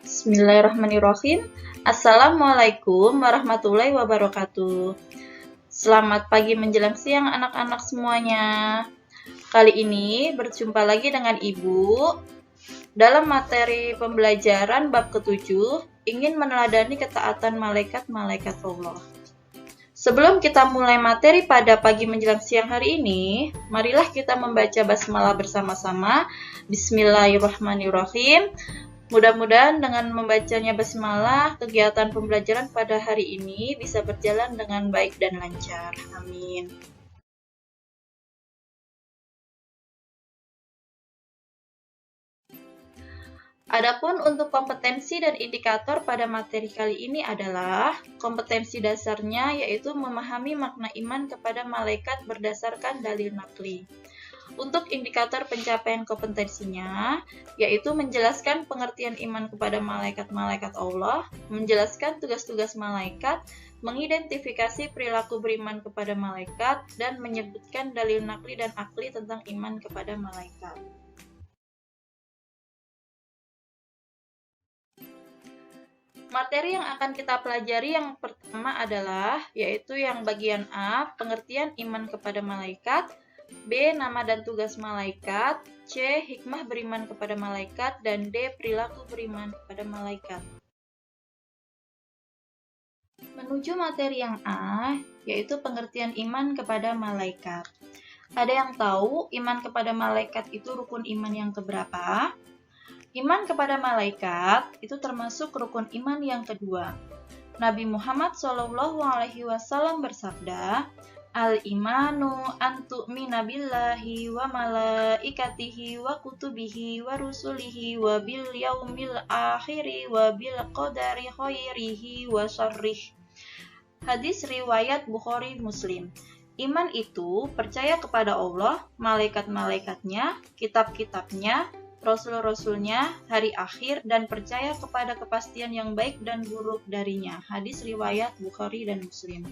Bismillahirrahmanirrahim. Assalamualaikum warahmatullahi wabarakatuh. Selamat pagi menjelang siang anak-anak semuanya. Kali ini berjumpa lagi dengan Ibu dalam materi pembelajaran bab ke-7, ingin meneladani ketaatan malaikat-malaikat Allah. Sebelum kita mulai materi pada pagi menjelang siang hari ini, marilah kita membaca basmalah bersama-sama. Bismillahirrahmanirrahim. Mudah-mudahan dengan membacanya basmalah, kegiatan pembelajaran pada hari ini bisa berjalan dengan baik dan lancar. Amin. Adapun untuk kompetensi dan indikator pada materi kali ini adalah kompetensi dasarnya yaitu memahami makna iman kepada malaikat berdasarkan dalil naqli. Untuk indikator pencapaian kompetensinya, yaitu menjelaskan pengertian iman kepada malaikat-malaikat Allah, menjelaskan tugas-tugas malaikat, mengidentifikasi perilaku beriman kepada malaikat, dan menyebutkan dalil naqli dan akli tentang iman kepada malaikat. Materi yang akan kita pelajari yang pertama adalah, yaitu yang bagian A, pengertian iman kepada malaikat, B. Nama dan tugas malaikat, C. Hikmah beriman kepada malaikat, dan D. Perilaku beriman kepada malaikat. Menuju materi yang A, yaitu pengertian iman kepada malaikat. Ada yang tahu iman kepada malaikat itu rukun iman yang keberapa? Iman kepada malaikat itu termasuk rukun iman yang kedua. Nabi Muhammad SAW bersabda, Al-imanu antu'mina billahi wa malaikatihi wa kutubihi wa rusulihi wa bil yaumil akhiri wa bil qadari khairihi wa syarrih. Hadis riwayat Bukhari Muslim. Iman itu percaya kepada Allah, malaikat-malaikatnya, kitab-kitabnya, Rasul-Rasulnya, hari akhir, dan percaya kepada kepastian yang baik dan buruk darinya. Hadis riwayat Bukhari dan Muslim.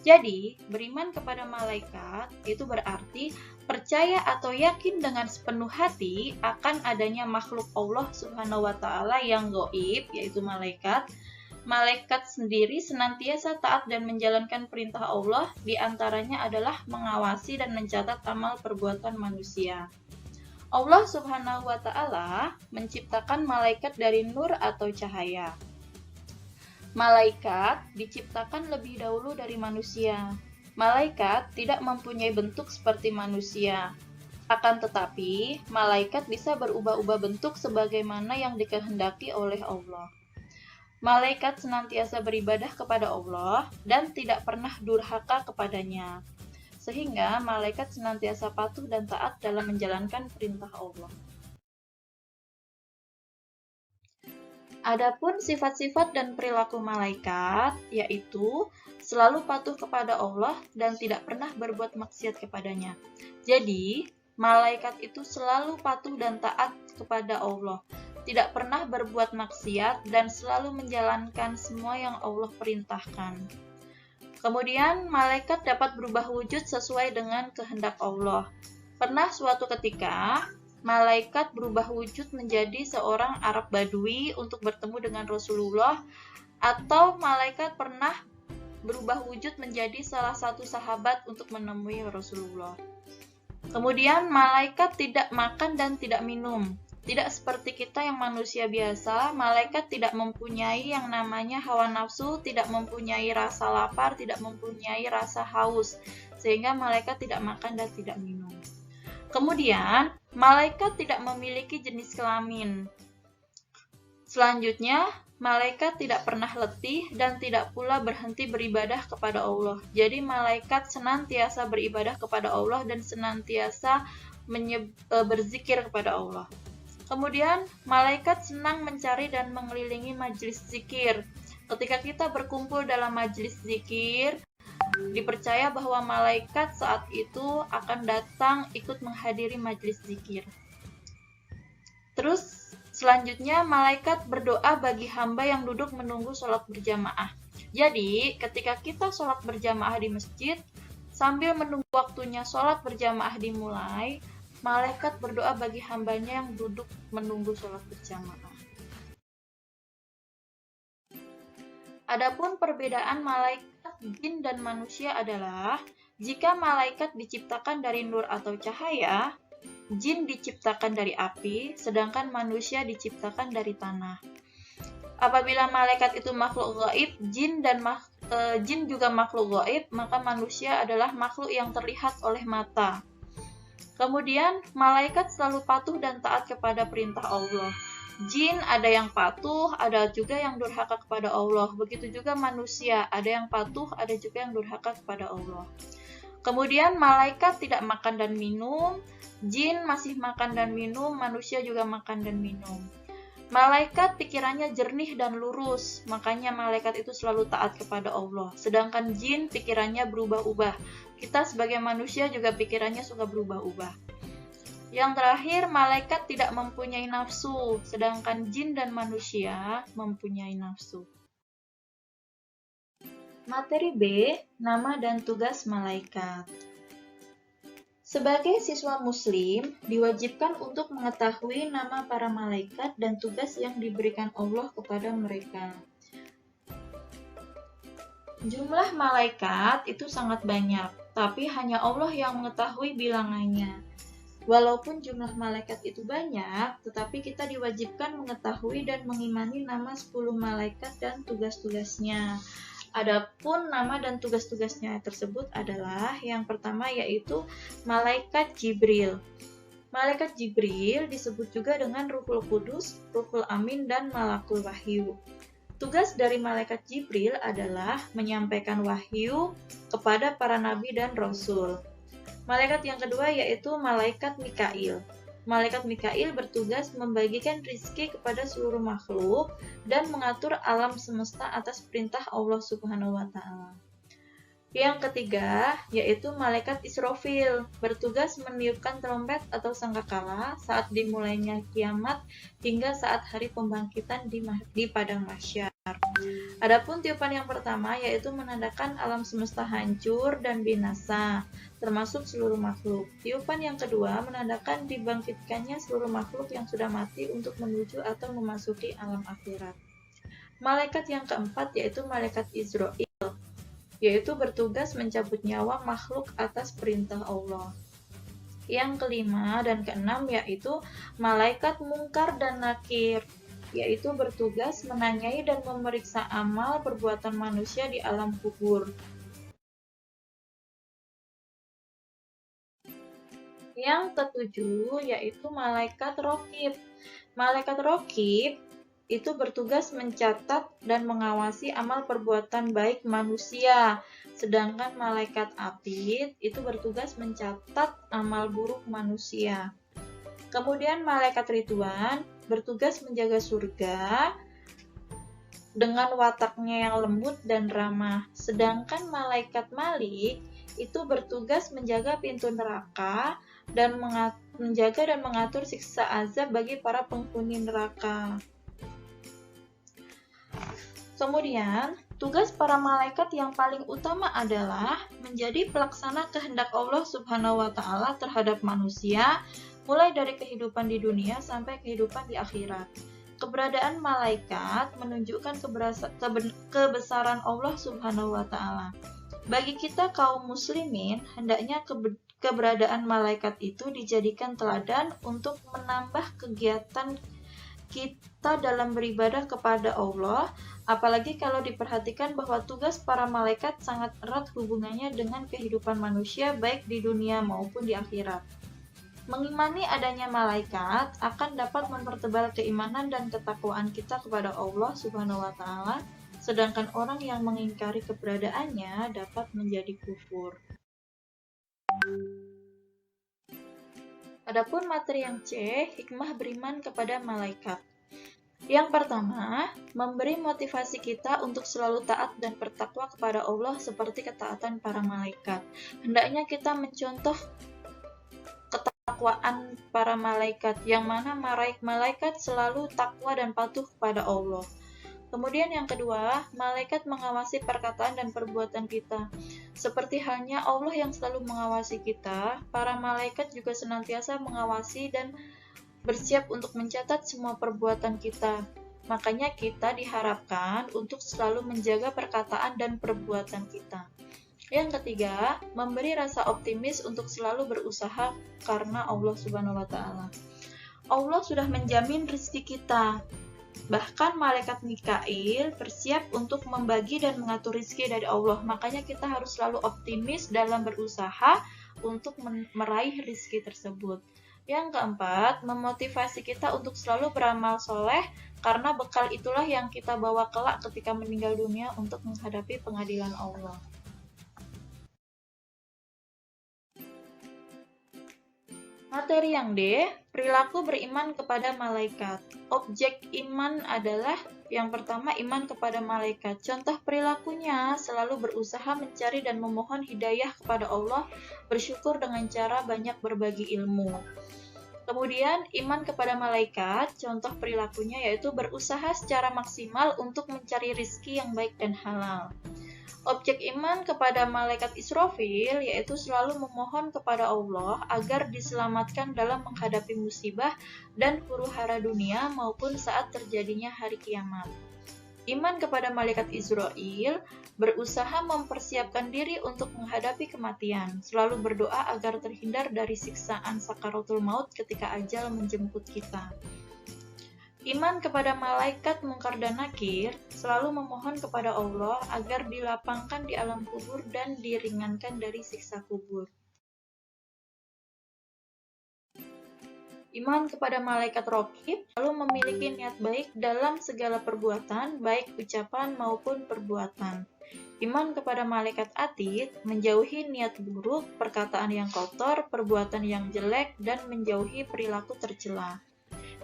Jadi, beriman kepada malaikat itu berarti percaya atau yakin dengan sepenuh hati akan adanya makhluk Allah Subhanahu wa Ta'ala yang gaib, yaitu malaikat. Malaikat sendiri senantiasa taat dan menjalankan perintah Allah, di antaranya adalah mengawasi dan mencatat amal perbuatan manusia. Allah Subhanahu wa Ta'ala menciptakan malaikat dari nur atau cahaya. Malaikat diciptakan lebih dahulu dari manusia. Malaikat tidak mempunyai bentuk seperti manusia. Akan tetapi, malaikat bisa berubah-ubah bentuk sebagaimana yang dikehendaki oleh Allah. Malaikat senantiasa beribadah kepada Allah dan tidak pernah durhaka kepadanya. Sehingga malaikat senantiasa patuh dan taat dalam menjalankan perintah Allah. Adapun sifat-sifat dan perilaku malaikat, yaitu selalu patuh kepada Allah dan tidak pernah berbuat maksiat kepadanya. Jadi, malaikat itu selalu patuh dan taat kepada Allah, tidak pernah berbuat maksiat dan selalu menjalankan semua yang Allah perintahkan. Kemudian, malaikat dapat berubah wujud sesuai dengan kehendak Allah. Pernah suatu ketika, malaikat berubah wujud menjadi seorang Arab Badui untuk bertemu dengan Rasulullah, atau malaikat pernah berubah wujud menjadi salah satu sahabat untuk menemui Rasulullah. Kemudian, malaikat tidak makan dan tidak minum. Tidak seperti kita yang manusia biasa, malaikat tidak mempunyai yang namanya hawa nafsu, tidak mempunyai rasa lapar, tidak mempunyai rasa haus, sehingga malaikat tidak makan dan tidak minum. Kemudian, malaikat tidak memiliki jenis kelamin. Selanjutnya, malaikat tidak pernah letih dan tidak pula berhenti beribadah kepada Allah. Jadi, malaikat senantiasa beribadah kepada Allah dan senantiasa berzikir kepada Allah. Kemudian, malaikat senang mencari dan mengelilingi majelis zikir. Ketika kita berkumpul dalam majelis zikir, dipercaya bahwa malaikat saat itu akan datang ikut menghadiri majelis zikir. Terus, selanjutnya malaikat berdoa bagi hamba yang duduk menunggu sholat berjamaah. Jadi, ketika kita sholat berjamaah di masjid, sambil menunggu waktunya sholat berjamaah dimulai, malaikat berdoa bagi hambanya yang duduk menunggu sholat berjamaah. Adapun perbedaan malaikat, jin, dan manusia adalah jika malaikat diciptakan dari nur atau cahaya, jin diciptakan dari api, sedangkan manusia diciptakan dari tanah. Apabila malaikat itu makhluk gaib, jin juga makhluk gaib, maka manusia adalah makhluk yang terlihat oleh mata. Kemudian, malaikat selalu patuh dan taat kepada perintah Allah. Jin ada yang patuh, ada juga yang durhaka kepada Allah. Begitu juga manusia, ada yang patuh, ada juga yang durhaka kepada Allah. Kemudian malaikat tidak makan dan minum, jin masih makan dan minum, manusia juga makan dan minum. Malaikat pikirannya jernih dan lurus, makanya malaikat itu selalu taat kepada Allah. Sedangkan jin pikirannya berubah-ubah. Kita sebagai manusia juga pikirannya suka berubah-ubah. Yang terakhir, malaikat tidak mempunyai nafsu, sedangkan jin dan manusia mempunyai nafsu. Materi B, nama dan tugas malaikat. Sebagai siswa muslim, diwajibkan untuk mengetahui nama para malaikat dan tugas yang diberikan Allah kepada mereka. Jumlah malaikat itu sangat banyak, tapi hanya Allah yang mengetahui bilangannya. Walaupun jumlah malaikat itu banyak, tetapi kita diwajibkan mengetahui dan mengimani nama 10 malaikat dan tugas-tugasnya. Adapun nama dan tugas-tugasnya tersebut adalah yang pertama yaitu Malaikat Jibril. Malaikat Jibril disebut juga dengan Ruhul Kudus, Ruhul Amin, dan Malakul Wahyu. Tugas dari Malaikat Jibril adalah menyampaikan wahyu kepada para nabi dan rasul. Malaikat yang kedua yaitu Malaikat Mikail. Malaikat Mikail bertugas membagikan rizki kepada seluruh makhluk dan mengatur alam semesta atas perintah Allah Subhanahu wa Ta'ala. Yang ketiga yaitu Malaikat Israfil, bertugas meniupkan trompet atau sangkakala saat dimulainya kiamat hingga saat hari pembangkitan di padang mahsyar. Adapun tiupan yang pertama yaitu menandakan alam semesta hancur dan binasa, termasuk seluruh makhluk. Tiupan yang kedua menandakan dibangkitkannya seluruh makhluk yang sudah mati untuk menuju atau memasuki alam akhirat. Malaikat yang keempat yaitu Malaikat Israil, yaitu bertugas mencabut nyawa makhluk atas perintah Allah. Yang kelima dan keenam yaitu Malaikat Mungkar dan Nakir, yaitu bertugas menanyai dan memeriksa amal perbuatan manusia di alam kubur. Yang ketujuh yaitu Malaikat Raqib. Malaikat Raqib itu bertugas mencatat dan mengawasi amal perbuatan baik manusia, sedangkan Malaikat Atid itu bertugas mencatat amal buruk manusia. Kemudian Malaikat Ridwan bertugas menjaga surga dengan wataknya yang lembut dan ramah. Sedangkan Malaikat Malik itu bertugas menjaga pintu neraka dan menjaga dan mengatur siksa azab bagi para penghuni neraka. Kemudian, tugas para malaikat yang paling utama adalah menjadi pelaksana kehendak Allah Subhanahu wa Ta'ala terhadap manusia, mulai dari kehidupan di dunia sampai kehidupan di akhirat. Keberadaan malaikat menunjukkan kebesaran Allah Subhanahu wa Ta'ala. Bagi kita kaum muslimin, hendaknya keberadaan malaikat itu dijadikan teladan untuk menambah kegiatan kita dalam beribadah kepada Allah, apalagi kalau diperhatikan bahwa tugas para malaikat sangat erat hubungannya dengan kehidupan manusia baik di dunia maupun di akhirat. Mengimani adanya malaikat akan dapat mempertebal keimanan dan ketakwaan kita kepada Allah Subhanahu wa Ta'ala, sedangkan orang yang mengingkari keberadaannya dapat menjadi kufur. Adapun materi yang C, hikmah beriman kepada malaikat. Yang pertama, memberi motivasi kita untuk selalu taat dan bertakwa kepada Allah seperti ketaatan para malaikat. Hendaknya kita mencontoh ketakwaan para malaikat, yang mana malaikat selalu takwa dan patuh kepada Allah. Kemudian yang kedua, malaikat mengawasi perkataan dan perbuatan kita. Seperti halnya Allah yang selalu mengawasi kita, para malaikat juga senantiasa mengawasi dan bersiap untuk mencatat semua perbuatan kita. Makanya kita diharapkan untuk selalu menjaga perkataan dan perbuatan kita. Yang ketiga, memberi rasa optimis untuk selalu berusaha karena Allah Subhanahu wa Ta'ala. Allah sudah menjamin rezeki kita. Bahkan malaikat Mikail bersiap untuk membagi dan mengatur rezeki dari Allah. Makanya kita harus selalu optimis dalam berusaha untuk meraih rezeki tersebut. Yang keempat, memotivasi kita untuk selalu beramal soleh, karena bekal itulah yang kita bawa kelak ketika meninggal dunia untuk menghadapi pengadilan Allah. Materi yang D, perilaku beriman kepada malaikat. Objek iman adalah yang pertama, iman kepada malaikat. Contoh perilakunya selalu berusaha mencari dan memohon hidayah kepada Allah, bersyukur dengan cara banyak berbagi ilmu. Kemudian, iman kepada malaikat, contoh perilakunya yaitu berusaha secara maksimal untuk mencari rizki yang baik dan halal. Objek iman kepada malaikat Israfil yaitu selalu memohon kepada Allah agar diselamatkan dalam menghadapi musibah dan huru-hara dunia maupun saat terjadinya hari kiamat. Iman kepada malaikat Israel berusaha mempersiapkan diri untuk menghadapi kematian, selalu berdoa agar terhindar dari siksaan sakaratul maut ketika ajal menjemput kita. Iman kepada malaikat Munkar dan Nakir selalu memohon kepada Allah agar dilapangkan di alam kubur dan diringankan dari siksa kubur. Iman kepada malaikat Raqib selalu memiliki niat baik dalam segala perbuatan, baik ucapan maupun perbuatan. Iman kepada malaikat Atid menjauhi niat buruk, perkataan yang kotor, perbuatan yang jelek, dan menjauhi perilaku tercela.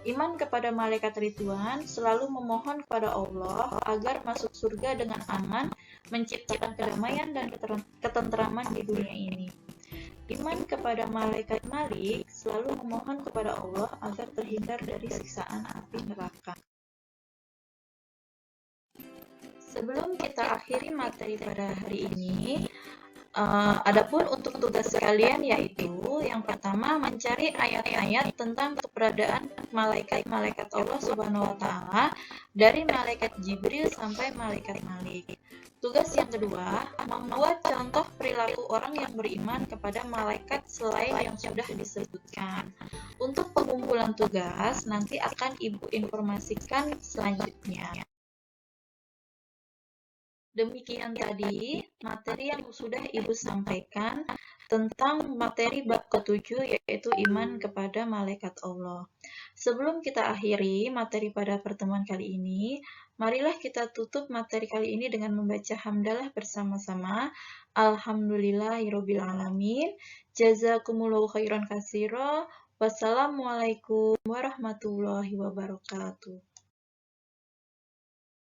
Iman kepada malaikat Ridwan selalu memohon kepada Allah agar masuk surga dengan aman, menciptakan kedamaian dan ketenteraman di dunia ini. Iman kepada malaikat Malik selalu memohon kepada Allah agar terhindar dari siksaan api neraka. Sebelum kita akhiri materi pada hari ini, adapun untuk tugas kalian yaitu yang pertama mencari ayat-ayat tentang keberadaan malaikat-malaikat Allah Subhanahu wa Ta'ala dari malaikat Jibril sampai malaikat Malik. Tugas yang kedua, membuat contoh perilaku orang yang beriman kepada malaikat selain yang sudah disebutkan. Untuk pengumpulan tugas nanti akan Ibu informasikan selanjutnya. Demikian tadi materi yang sudah Ibu sampaikan tentang materi bab ke-7 yaitu iman kepada malaikat Allah. Sebelum kita akhiri materi pada pertemuan kali ini, marilah kita tutup materi kali ini dengan membaca hamdalah bersama-sama. Alhamdulillahirabbil alamin. Jazakumullahu khairan katsira. Wassalamualaikum warahmatullahi wabarakatuh.